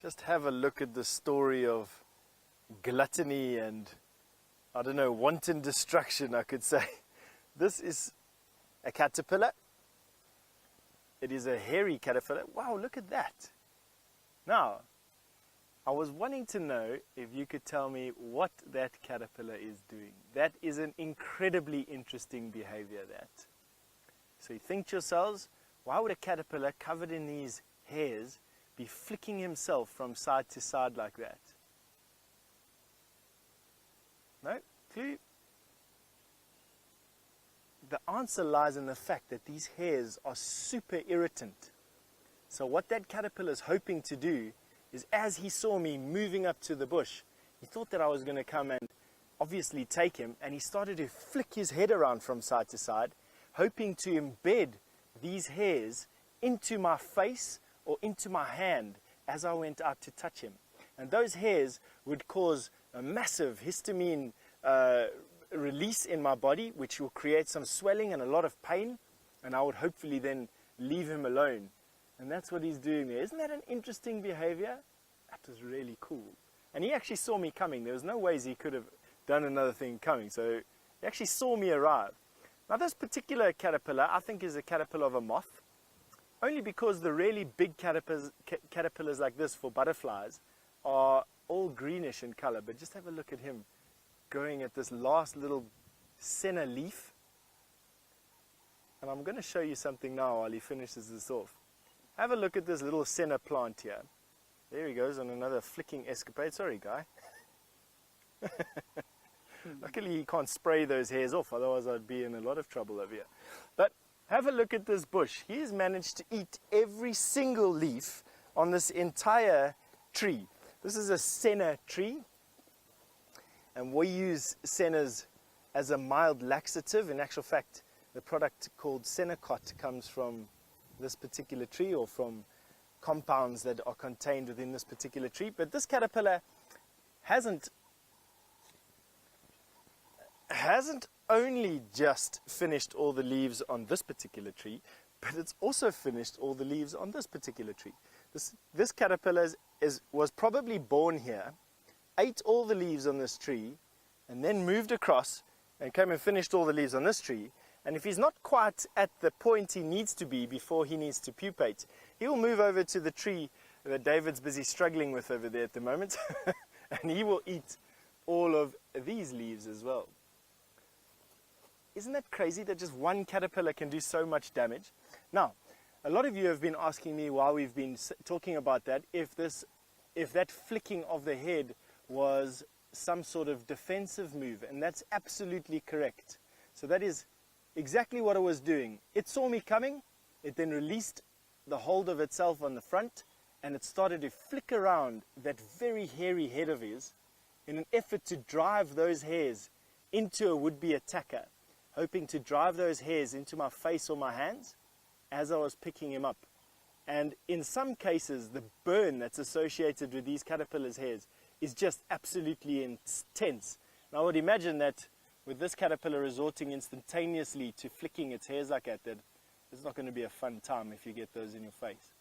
Just have a look at the story of gluttony and, I don't know, wanton destruction, I could say. This is a caterpillar. It is a hairy caterpillar. Wow, look at that. Now, I was wanting to know if you could tell me what that caterpillar is doing. That is an incredibly interesting behavior, that. So you think to yourselves, why would a caterpillar covered in these hairs be flicking himself from side to side like that? No? Clue? The answer lies in the fact that these hairs are super irritant. So what that caterpillar is hoping to do is, as he saw me moving up to the bush, he thought that I was going to come and obviously take him, and he started to flick his head around from side to side, hoping to embed these hairs into my face or into my hand as I went out to touch him. And those hairs would cause a massive histamine release in my body, which will create some swelling and a lot of pain, and I would hopefully then leave him alone. And that's what he's doing there. Isn't that an interesting behavior? That was really cool. And he actually saw me coming. There was no ways he could have done another thing coming. So he actually saw me arrive. Now this particular caterpillar, I think, is a caterpillar of a moth. Only because the really big caterpillars like this for butterflies are all greenish in color. But just have a look at him going at this last little senna leaf. And I'm going to show you something now while he finishes this off. Have a look at this little senna plant here. There he goes on another flicking escapade. Sorry, guy. Luckily he can't spray those hairs off, otherwise I'd be in a lot of trouble over here. But have a look at this bush. He has managed to eat every single leaf on this entire tree. This is a senna tree, and we use sennas as a mild laxative. In actual fact, the product called Senacot comes from this particular tree, or from compounds that are contained within this particular tree. But this caterpillar hasn't only just finished all the leaves on this particular tree, but it's also finished all the leaves on this particular tree. This caterpillar was probably born here, ate all the leaves on this tree, and then moved across and came and finished all the leaves on this tree. And if he's not quite at the point he needs to be before he needs to pupate, he will move over to the tree that David's busy struggling with over there at the moment, and he will eat all of these leaves as well. Isn't that crazy that just one caterpillar can do so much damage? Now, a lot of you have been asking me while we've been talking about that, if that flicking of the head was some sort of defensive move, and that's absolutely correct. So that is exactly what it was doing. It saw me coming, it then released the hold of itself on the front, and it started to flick around that very hairy head of his in an effort to drive those hairs into a would-be attacker, hoping to drive those hairs into my face or my hands as I was picking him up. And in some cases, the burn that's associated with these caterpillars' hairs is just absolutely intense. And I would imagine that with this caterpillar resorting instantaneously to flicking its hairs like that, it's not going to be a fun time if you get those in your face.